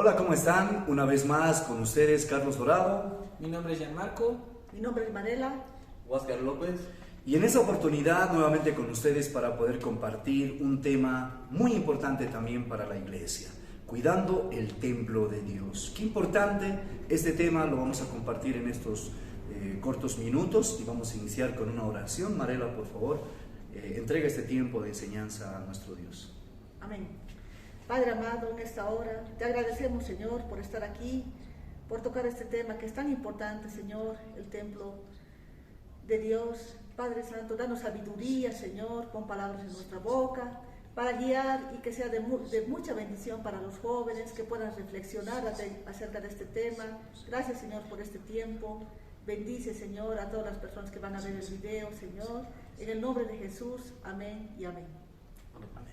Hola, ¿cómo están? Una vez más con ustedes, Carlos Dorado. Mi nombre es Gianmarco. Mi nombre es Marela. Oscar López. Y en esta oportunidad nuevamente con ustedes para poder compartir un tema muy importante también para la iglesia, cuidando el templo de Dios. Qué importante este tema, lo vamos a compartir en estos cortos minutos y vamos a iniciar con una oración. Marela, por favor, entrega este tiempo de enseñanza a nuestro Dios. Amén. Padre amado, en esta hora te agradecemos, Señor, por estar aquí, por tocar este tema que es tan importante, Señor, el templo de Dios. Padre Santo, danos sabiduría, Señor, pon palabras en nuestra boca para guiar y que sea de mucha bendición para los jóvenes, que puedan reflexionar acerca de este tema. Gracias, Señor, por este tiempo. Bendice, Señor, a todas las personas que van a ver el video, Señor. En el nombre de Jesús, amén y amén. Amén.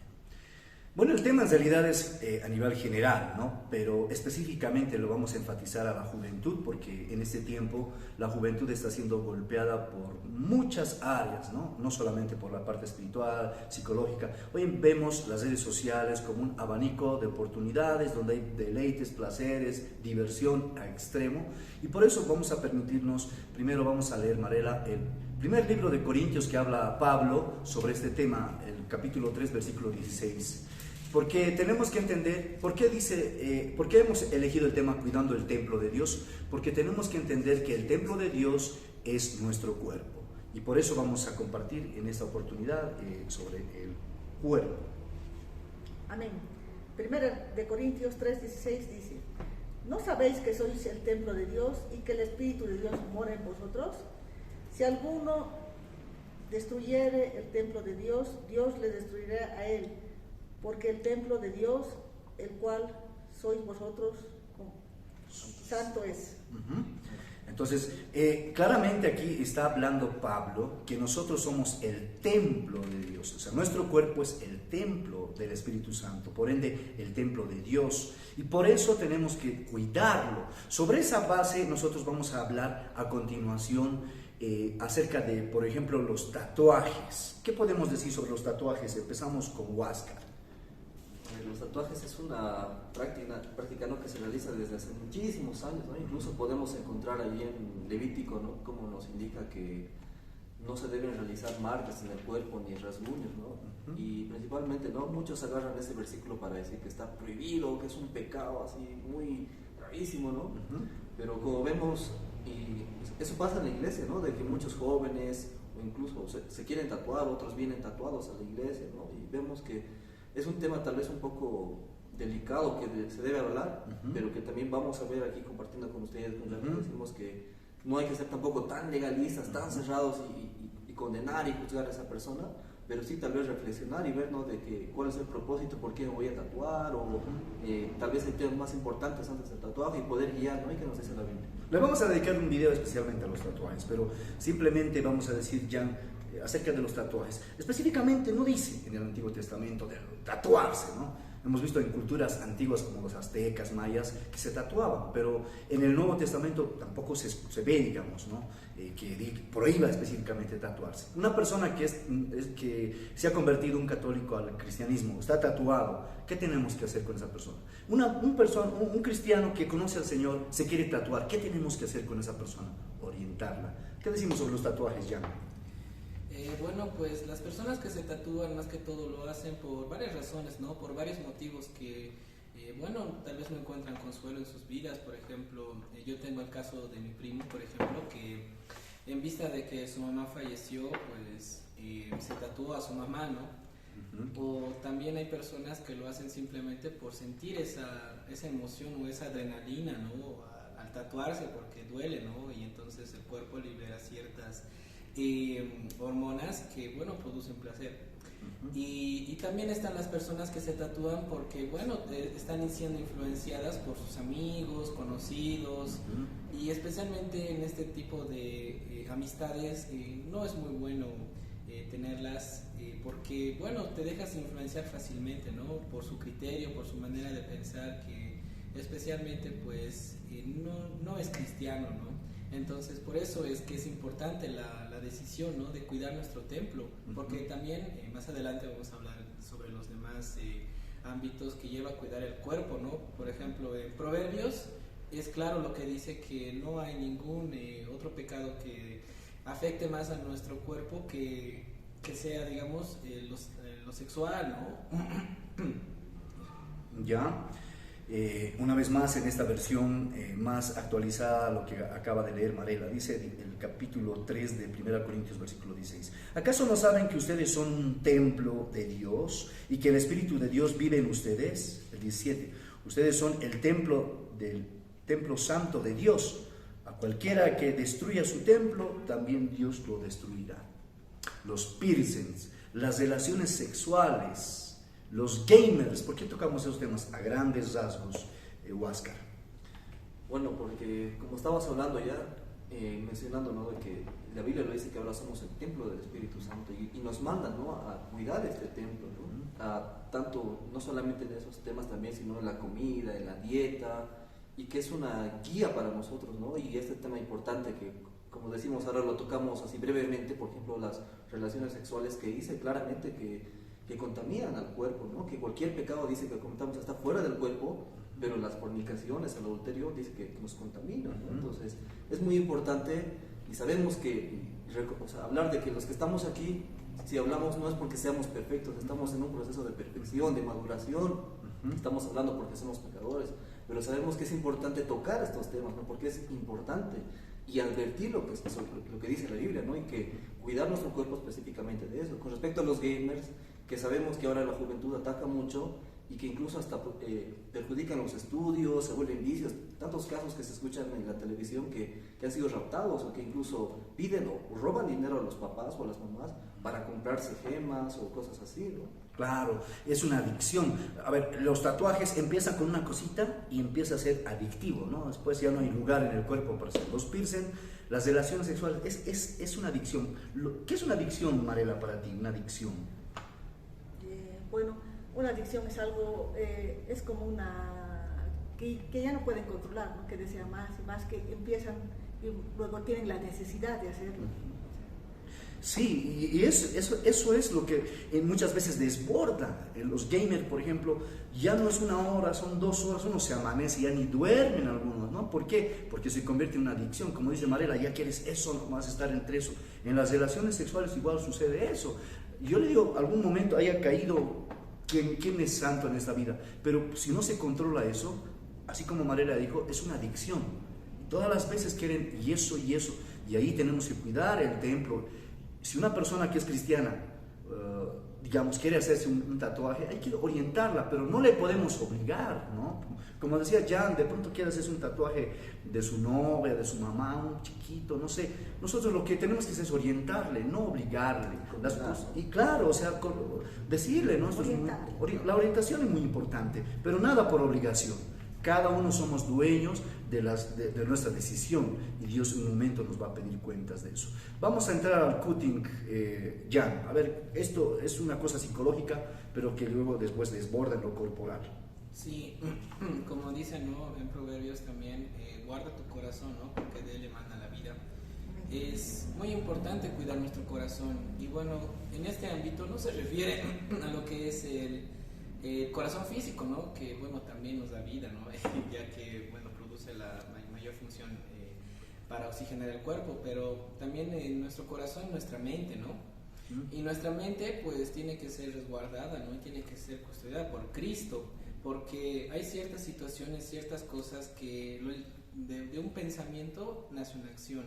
Bueno, el tema en realidad es a nivel general, ¿no? Pero específicamente lo vamos a enfatizar a la juventud, porque en este tiempo la juventud está siendo golpeada por muchas áreas, ¿no? No solamente por la parte espiritual, psicológica. Hoy vemos las redes sociales como un abanico de oportunidades donde hay deleites, placeres, diversión a extremo, y por eso vamos a permitirnos, primero vamos a leer, Marela, el primer libro de Corintios que habla Pablo sobre este tema, el capítulo 3, versículo 16. Porque tenemos que entender, ¿por qué hemos elegido el tema cuidando el templo de Dios? Porque tenemos que entender que el templo de Dios es nuestro cuerpo. Y por eso vamos a compartir en esta oportunidad sobre el cuerpo. Amén. Primera de Corintios 3:16 dice: ¿no sabéis que sois el templo de Dios y que el Espíritu de Dios mora en vosotros? Si alguno destruyere el templo de Dios, Dios le destruirá a él. Porque el templo de Dios, el cual sois vosotros, santo es. Entonces, claramente aquí está hablando Pablo que nosotros somos el templo de Dios. O sea, nuestro cuerpo es el templo del Espíritu Santo, por ende, el templo de Dios. Y por eso tenemos que cuidarlo. Sobre esa base nosotros vamos a hablar a continuación acerca de, por ejemplo, los tatuajes. ¿Qué podemos decir sobre los tatuajes? Empezamos con Huáscar. Los tatuajes es una práctica, ¿no?, que se realiza desde hace muchísimos años, ¿no? Incluso podemos encontrar ahí en Levítico, ¿no?, como nos indica que no se deben realizar marcas en el cuerpo ni rasguños, ¿no? Y principalmente, ¿no?, muchos agarran ese versículo para decir que está prohibido, que es un pecado así muy gravísimo, ¿no? Pero como vemos, y eso pasa en la iglesia, ¿no?, de que muchos jóvenes o incluso se quieren tatuar, otros vienen tatuados a la iglesia, ¿no? Y vemos que es un tema tal vez un poco delicado que se debe hablar, pero que también vamos a ver aquí compartiendo con ustedes. Decimos que no hay que ser tampoco tan legalistas, tan cerrados y condenar y juzgar a esa persona, pero sí tal vez reflexionar y ver, ¿no?, de que cuál es el propósito, por qué me voy a tatuar, o tal vez hay temas más importantes antes del tatuaje y poder guiar, ¿no?, y que nos dice la Biblia. Le vamos a dedicar un video especialmente a los tatuajes, pero simplemente vamos a decir ya acerca de los tatuajes. Específicamente no dice en el Antiguo Testamento de tatuarse, ¿no? Hemos visto en culturas antiguas como los aztecas, mayas, que se tatuaban, pero en el Nuevo Testamento tampoco se ve, digamos, ¿no?, que prohíba específicamente tatuarse. Una persona que se ha convertido un católico al cristianismo, está tatuado, ¿qué tenemos que hacer con esa persona? Un cristiano que conoce al Señor se quiere tatuar, ¿qué tenemos que hacer con esa persona? Orientarla. ¿Qué decimos sobre los tatuajes, Jan? Bueno, pues las personas que se tatúan más que todo lo hacen por varias razones, ¿no? Por varios motivos que, bueno, tal vez no encuentran consuelo en sus vidas. Por ejemplo, yo tengo el caso de mi primo, por ejemplo, que en vista de que su mamá falleció, pues se tatuó a su mamá, ¿no? O también hay personas que lo hacen simplemente por sentir esa emoción o esa adrenalina, ¿no?, al tatuarse, porque duele, ¿no? Y entonces el cuerpo libera ciertas hormonas que, bueno, producen placer. Y también están las personas que se tatúan porque, bueno, están siendo influenciadas por sus amigos, conocidos, y especialmente en este tipo de amistades no es muy bueno tenerlas porque, bueno, te dejas influenciar fácilmente, ¿no?, por su criterio, por su manera de pensar, que especialmente pues no es cristiano, ¿no? Entonces, por eso es que es importante la decisión, ¿no?, de cuidar nuestro templo, porque también más adelante vamos a hablar sobre los demás ámbitos que lleva a cuidar el cuerpo, ¿no? Por ejemplo, en Proverbios es claro lo que dice que no hay ningún otro pecado que afecte más a nuestro cuerpo que sea, digamos, lo sexual, ¿no? Ya, una vez más en esta versión más actualizada, lo que acaba de leer Marela, dice el capítulo 3 de 1 Corintios, versículo 16. ¿Acaso no saben que ustedes son un templo de Dios y que el Espíritu de Dios vive en ustedes? El 17. Ustedes son el templo del templo santo de Dios. A cualquiera que destruya su templo, también Dios lo destruirá. Los piercings, las relaciones sexuales, los gamers. ¿Por qué tocamos esos temas a grandes rasgos, Huáscar? Bueno, porque como estabas hablando ya, mencionando, ¿no?, de que la Biblia lo dice que ahora somos el templo del Espíritu Santo y nos manda, ¿no?, a cuidar este templo, ¿no? Tanto, no solamente en esos temas también, sino en la comida, en la dieta, y que es una guía para nosotros, ¿no? Y este tema importante que, como decimos, ahora lo tocamos así brevemente, por ejemplo, las relaciones sexuales, que dice claramente que contaminan al cuerpo, ¿no? Que cualquier pecado, dice que comentamos, está fuera del cuerpo, pero las fornicaciones, el adulterio, dice que nos contaminan, ¿no? Entonces, es muy importante, y sabemos que, o sea, hablar de que los que estamos aquí, si hablamos no es porque seamos perfectos, estamos en un proceso de perfección, de maduración, estamos hablando porque somos pecadores, pero sabemos que es importante tocar estos temas, ¿no? Porque es importante, y advertir lo que dice la Biblia, ¿no? Y que cuidar nuestro cuerpo específicamente de eso. Con respecto a los gamers, que sabemos que ahora la juventud ataca mucho y que incluso hasta perjudican los estudios, se vuelven vicios, tantos casos que se escuchan en la televisión que han sido raptados, o que incluso piden o roban dinero a los papás o a las mamás para comprarse gemas o cosas así, ¿no? Claro, es una adicción. A ver, los tatuajes empiezan con una cosita y empieza a ser adictivo, ¿no? Después ya no hay lugar en el cuerpo para hacer. Los piercing, las relaciones sexuales, es una adicción. ¿Qué es una adicción, Marela, para ti? Una adicción. Bueno, una adicción es algo, es como una que ya no pueden controlar, ¿no? Que desean más y más, que empiezan y luego tienen la necesidad de hacerlo. Sí, y eso es lo que muchas veces desborda. Los gamers, por ejemplo, ya no es 1 hora, son 2 horas, uno se amanece, ya ni duermen algunos, ¿no? ¿Por qué? Porque se convierte en una adicción. Como dice Marela, ya quieres eso, no vas a estar entre eso. En las relaciones sexuales igual sucede eso. Yo le digo, algún momento haya caído quién es santo en esta vida, pero si no se controla eso, así como Marela dijo, es una adicción. Todas las veces quieren y eso, y ahí tenemos que cuidar el templo. Si una persona que es cristiana, digamos, quiere hacerse un tatuaje, hay que orientarla, pero no le podemos obligar, ¿no? Como decía Jan, de pronto quiere hacerse un tatuaje de su novia, de su mamá, un chiquito, no sé. Nosotros lo que tenemos que hacer es orientarle, no obligarle. Y claro, o sea, decirle, ¿no? La orientación es muy importante, pero nada por obligación. Cada uno somos dueños de nuestra decisión y Dios en un momento nos va a pedir cuentas de eso. Vamos a entrar al cutting, Jan. A ver, esto es una cosa psicológica, pero que luego después desborda en lo corporal. Sí, como dicen, ¿no?, en Proverbios también, guarda tu corazón, ¿no?, porque de él emana la vida. Es muy importante cuidar nuestro corazón, y bueno, en este ámbito no se refiere a lo que es el corazón físico, ¿no?, que bueno, también nos da vida, ¿no?, ya que bueno, produce la mayor función para oxigenar el cuerpo, pero también en nuestro corazón, nuestra mente, ¿no? Y nuestra mente pues tiene que ser resguardada, ¿no?, y tiene que ser custodiada por Cristo, porque hay ciertas situaciones, ciertas cosas que de un pensamiento nace una acción.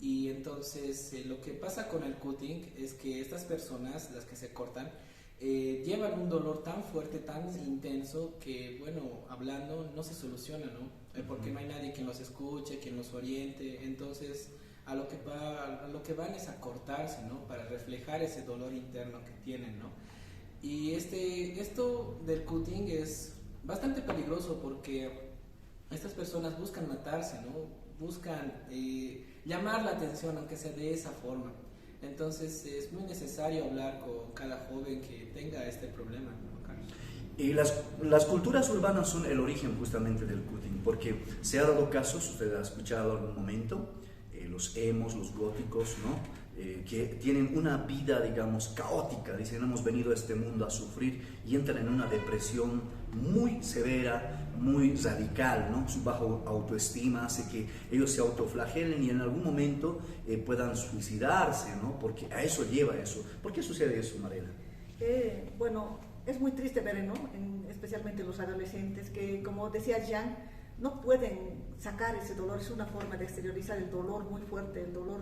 Y entonces lo que pasa con el cutting es que estas personas, las que se cortan, llevan un dolor tan fuerte, tan intenso, que bueno, hablando no se soluciona, ¿no? Porque no hay nadie quien los escuche, quien los oriente. Entonces a lo que van es a cortarse, ¿no?, para reflejar ese dolor interno que tienen, ¿no? Y esto del cutting es bastante peligroso, porque estas personas buscan matarse, ¿no?, buscan llamar la atención, aunque sea de esa forma. Entonces es muy necesario hablar con cada joven que tenga este problema, ¿no, Carlos? Y las culturas urbanas son el origen justamente del cutting, porque se ha dado casos, usted ha escuchado algún momento, los emos, los góticos, ¿no? que tienen una vida, digamos, caótica, dicen, hemos venido a este mundo a sufrir, y entran en una depresión muy severa, muy radical, ¿no? Su baja autoestima hace que ellos se autoflagelen y en algún momento puedan suicidarse, ¿no? Porque a eso lleva eso. ¿Por qué sucede eso, Marela? Bueno, es muy triste ver, ¿no? Especialmente los adolescentes que, como decía Jan, no pueden sacar ese dolor. Es una forma de exteriorizar el dolor muy fuerte, el dolor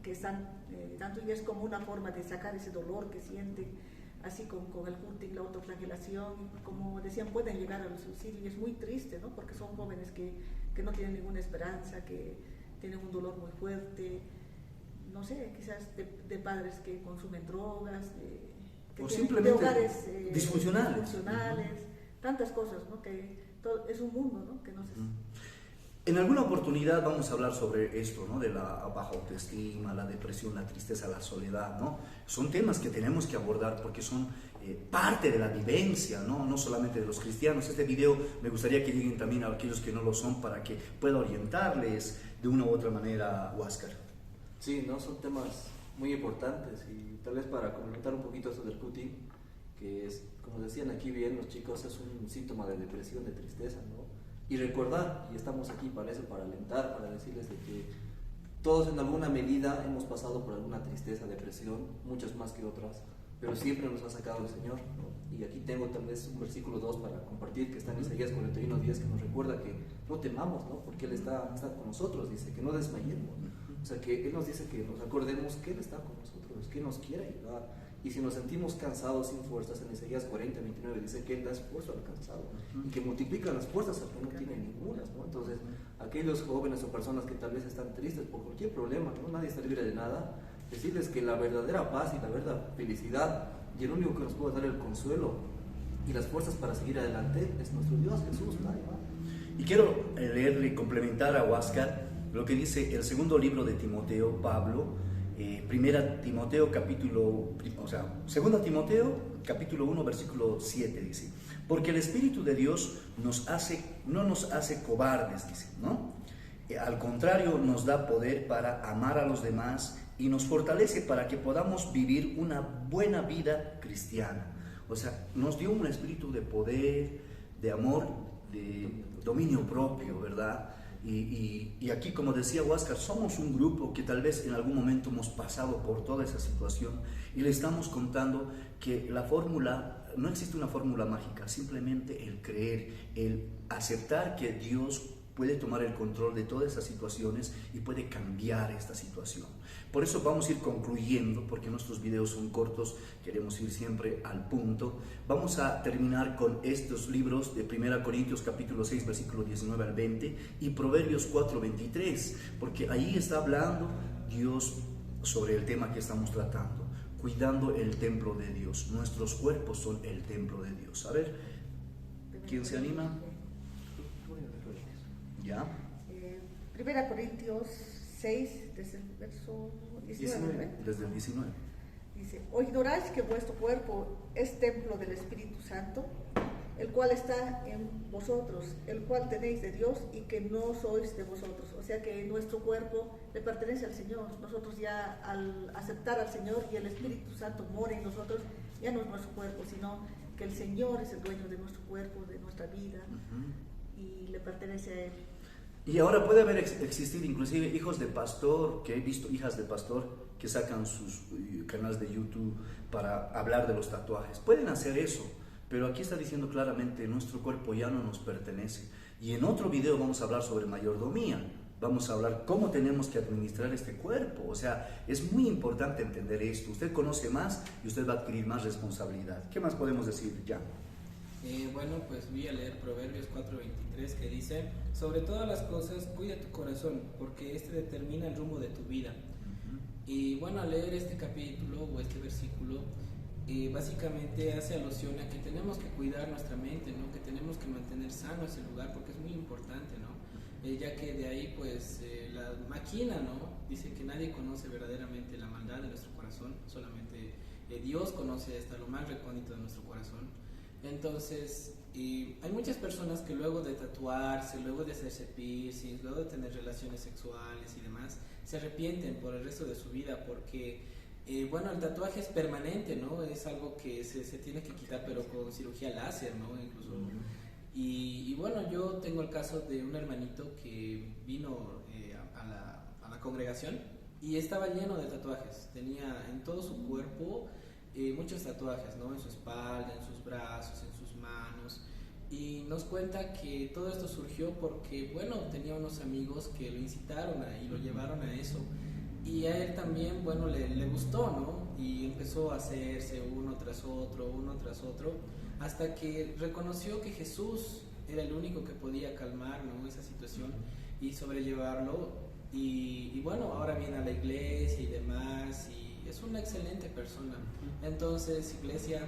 que están dando, y es como una forma de sacar ese dolor que sienten, así con el cutting, la autoflagelación. Como decían, pueden llegar al suicidio, y es muy triste, ¿no? Porque son jóvenes que no tienen ninguna esperanza, que tienen un dolor muy fuerte, no sé, quizás de padres que consumen drogas, o simplemente de hogares disfuncionales, tantas cosas, ¿no? Que es un mundo, ¿no? Que no se... En alguna oportunidad vamos a hablar sobre esto, ¿no? De la baja autoestima, la depresión, la tristeza, la soledad, ¿no? Son temas que tenemos que abordar porque son parte de la vivencia, ¿no? No solamente de los cristianos. Este video me gustaría que lleguen también a aquellos que no lo son, para que pueda orientarles de una u otra manera, Huáscar. Sí, ¿no? Son temas muy importantes, y tal vez para complementar un poquito esto del cutting, que es, como decían aquí bien los chicos, es un síntoma de depresión, de tristeza, ¿no? Y recordar, y estamos aquí para eso, para alentar, para decirles de que todos en alguna medida hemos pasado por alguna tristeza, depresión, muchas más que otras, pero siempre nos ha sacado el Señor, ¿no? Y aquí tengo tal vez un versículo 2 para compartir, que está en Isaías 41:10, que nos recuerda que no temamos, ¿no? Porque Él está con nosotros, dice que no desmayemos. O sea, que Él nos dice que nos acordemos que Él está con nosotros, que nos quiere ayudar. Y si nos sentimos cansados, sin fuerzas, en Isaías 40:29 dice que Él da esfuerzo al cansado y que multiplica las fuerzas al que no tiene ninguna, ¿no? Entonces, aquellos jóvenes o personas que tal vez están tristes por cualquier problema, ¿no? Nadie está libre de nada, decirles que la verdadera paz y la verdadera felicidad, y el único que nos puede dar el consuelo y las fuerzas para seguir adelante, es nuestro Dios, Jesús, nadie más. Y quiero leerle y complementar a Huáscar lo que dice el segundo libro de Timoteo, Pablo, Segunda Timoteo capítulo 1 versículo 7 dice: porque el Espíritu de Dios no nos hace cobardes, dice, ¿no? Al contrario, nos da poder para amar a los demás y nos fortalece para que podamos vivir una buena vida cristiana. O sea, nos dio un espíritu de poder, de amor, de dominio propio, ¿verdad? Y aquí, como decía Huáscar, somos un grupo que tal vez en algún momento hemos pasado por toda esa situación, y le estamos contando que no existe una fórmula mágica, simplemente el creer, el aceptar que Dios puede tomar el control de todas esas situaciones y puede cambiar esta situación. Por eso vamos a ir concluyendo, porque nuestros videos son cortos, queremos ir siempre al punto. Vamos a terminar con estos libros de 1 Corintios capítulo 6, versículo 19 al 20 y Proverbios 4, 23, porque ahí está hablando Dios sobre el tema que estamos tratando, cuidando el templo de Dios. Nuestros cuerpos son el templo de Dios. A ver, ¿quién se anima? ¿Ya? 1 Corintios 6, desde el verso 19. Desde el 19. Dice: ¿o ignoráis que vuestro cuerpo es templo del Espíritu Santo, el cual está en vosotros, el cual tenéis de Dios y que no sois de vosotros? O sea que nuestro cuerpo le pertenece al Señor. Nosotros ya, al aceptar al Señor y el Espíritu Santo mora en nosotros, ya no es nuestro cuerpo, sino que el Señor es el dueño de nuestro cuerpo, de nuestra vida, y le pertenece a Él. Y ahora puede haber existir inclusive hijos de pastor, que he visto hijas de pastor que sacan sus canales de YouTube para hablar de los tatuajes. Pueden hacer eso, pero aquí está diciendo claramente: nuestro cuerpo ya no nos pertenece. Y en otro video vamos a hablar sobre mayordomía. Vamos a hablar cómo tenemos que administrar este cuerpo. O sea, es muy importante entender esto. Usted conoce más y usted va a adquirir más responsabilidad. ¿Qué más podemos decir, ya? Bueno, pues voy a leer Proverbios 4:23, que dice: sobre todas las cosas cuida tu corazón, porque este determina el rumbo de tu vida. Y bueno, al leer este capítulo o este versículo, básicamente hace alusión a que tenemos que cuidar nuestra mente, ¿no? Que tenemos que mantener sano ese lugar, porque es muy importante, ¿no? Ya que de ahí pues la máquina, ¿no? Dice que nadie conoce verdaderamente la maldad de nuestro corazón, solamente Dios conoce hasta lo más recóndito de nuestro corazón. Entonces, hay muchas personas que luego de tatuarse, luego de hacerse piercings, luego de tener relaciones sexuales y demás, se arrepienten por el resto de su vida porque, bueno, el tatuaje es permanente, ¿no? Es algo que se tiene que quitar, pero con cirugía láser, ¿no? Incluso. Y bueno, yo tengo el caso de un hermanito que vino a la congregación y estaba lleno de tatuajes. Tenía en todo su cuerpo muchos tatuajes, ¿no? En su espalda, en sus brazos, en sus manos. Y nos cuenta que todo esto surgió porque, bueno, tenía unos amigos que lo incitaron y lo llevaron a eso. Y a él también, bueno, le gustó, ¿no? Y empezó a hacerse uno tras otro, hasta que reconoció que Jesús era el único que podía calmar, ¿no? Esa situación y sobrellevarlo. Y bueno, ahora viene a la iglesia y demás, y es una excelente persona. Entonces, iglesia,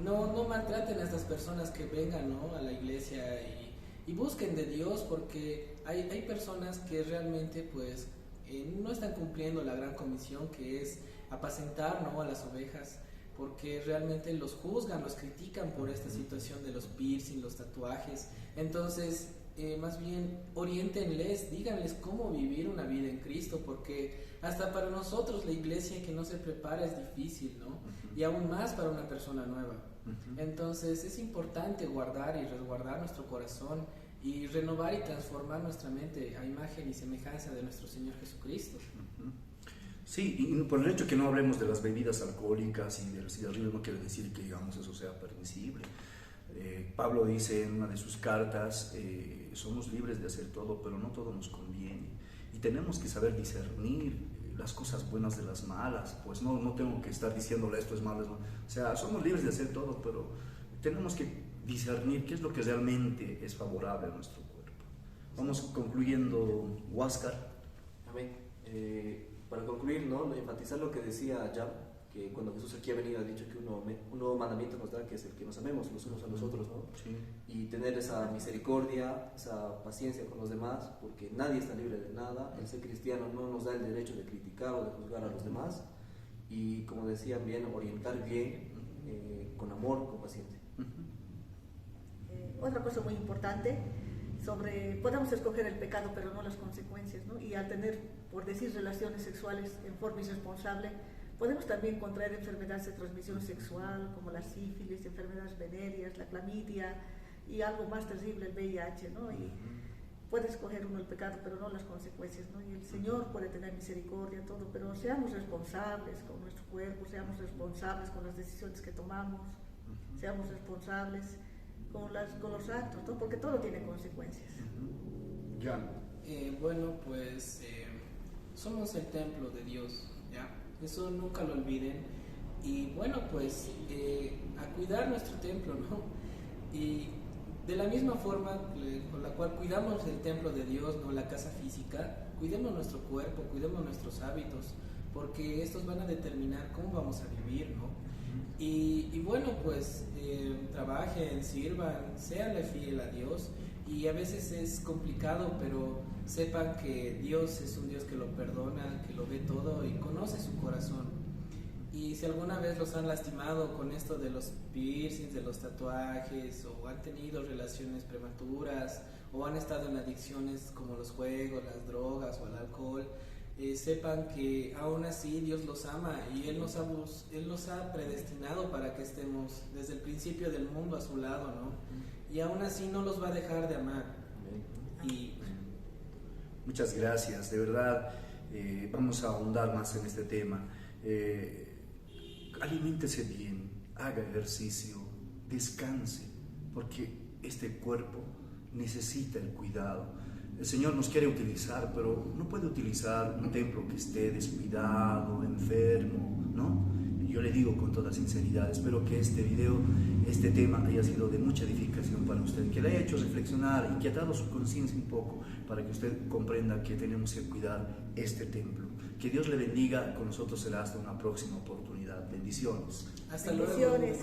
no maltraten a estas personas que vengan, ¿no? A la iglesia y busquen de Dios, porque hay personas que realmente pues no están cumpliendo la gran comisión que es apacentar, ¿no? A las ovejas, porque realmente los juzgan, los critican por esta situación de los piercing, los tatuajes. Entonces, más bien oriéntenles, díganles cómo vivir una vida en Cristo, porque hasta para nosotros la iglesia que no se prepara es difícil, ¿no? Y aún más para una persona nueva. Entonces es importante guardar y resguardar nuestro corazón y renovar y transformar nuestra mente a imagen y semejanza de nuestro Señor Jesucristo. Sí, y por el hecho que no hablemos de las bebidas alcohólicas y del cigarrillo no quiere decir que digamos eso sea permisible. Pablo dice en una de sus cartas, somos libres de hacer todo, pero no todo nos conviene. Y tenemos que saber discernir las cosas buenas de las malas. Pues no tengo que estar diciéndole esto es malo, o sea, somos libres de hacer todo, pero tenemos que discernir qué es lo que realmente es favorable a nuestro cuerpo. Vamos concluyendo, Huáscar. Amén. Para concluir, ¿no? Enfatizar lo que decía Jan, que cuando Jesús aquí ha venido ha dicho que un nuevo mandamiento nos da, que es el que nos amemos los unos a los otros, ¿no? Sí. Y tener esa misericordia, esa paciencia con los demás, porque nadie está libre de nada. El ser cristiano no nos da el derecho de criticar o de juzgar a los demás, y como decían bien, orientar bien, con amor, con paciencia. Otra cosa muy importante podemos escoger el pecado pero no las consecuencias, ¿no? Y al tener, por decir, relaciones sexuales en forma irresponsable, podemos también contraer enfermedades de transmisión sexual como la sífilis, enfermedades venéreas, la clamidia y algo más terrible, el VIH, ¿no? Y puede escoger uno el pecado pero no las consecuencias, ¿no? Y el Señor puede tener misericordia, todo, pero seamos responsables con nuestro cuerpo, seamos responsables con las decisiones que tomamos, seamos responsables con los actos, ¿no? Porque todo tiene consecuencias. Bueno, pues somos el templo de Dios, ¿ya? Eso nunca lo olviden. Y bueno, pues a cuidar nuestro templo, ¿no? Y de la misma forma con la cual cuidamos el templo de Dios, ¿no? La casa física, cuidemos nuestro cuerpo, cuidemos nuestros hábitos, porque estos van a determinar cómo vamos a vivir, ¿no? Y bueno, pues trabajen, sirvan, séanle fiel a Dios. Y a veces es complicado, pero sepan que Dios es un Dios que lo perdona, que lo ve todo y conoce su corazón. Y si alguna vez los han lastimado con esto de los piercings, de los tatuajes, o han tenido relaciones prematuras, o han estado en adicciones como los juegos, las drogas o el alcohol, sepan que aún así Dios los ama y Él nos ha predestinado para que estemos desde el principio del mundo a su lado, ¿no? Y aún así no los va a dejar de amar. Y muchas gracias, de verdad. Vamos a ahondar más en este tema. Aliméntese bien, haga ejercicio, descanse, porque este cuerpo necesita el cuidado. El Señor nos quiere utilizar, pero no puede utilizar un templo que esté descuidado, enfermo, ¿no? Yo le digo con toda sinceridad, espero que este video, este tema haya sido de mucha edificación para usted, que le haya hecho reflexionar, inquietado su conciencia un poco, para que usted comprenda que tenemos que cuidar este templo. Que Dios le bendiga, con nosotros será hasta una próxima oportunidad. Bendiciones. Hasta luego. Bendiciones.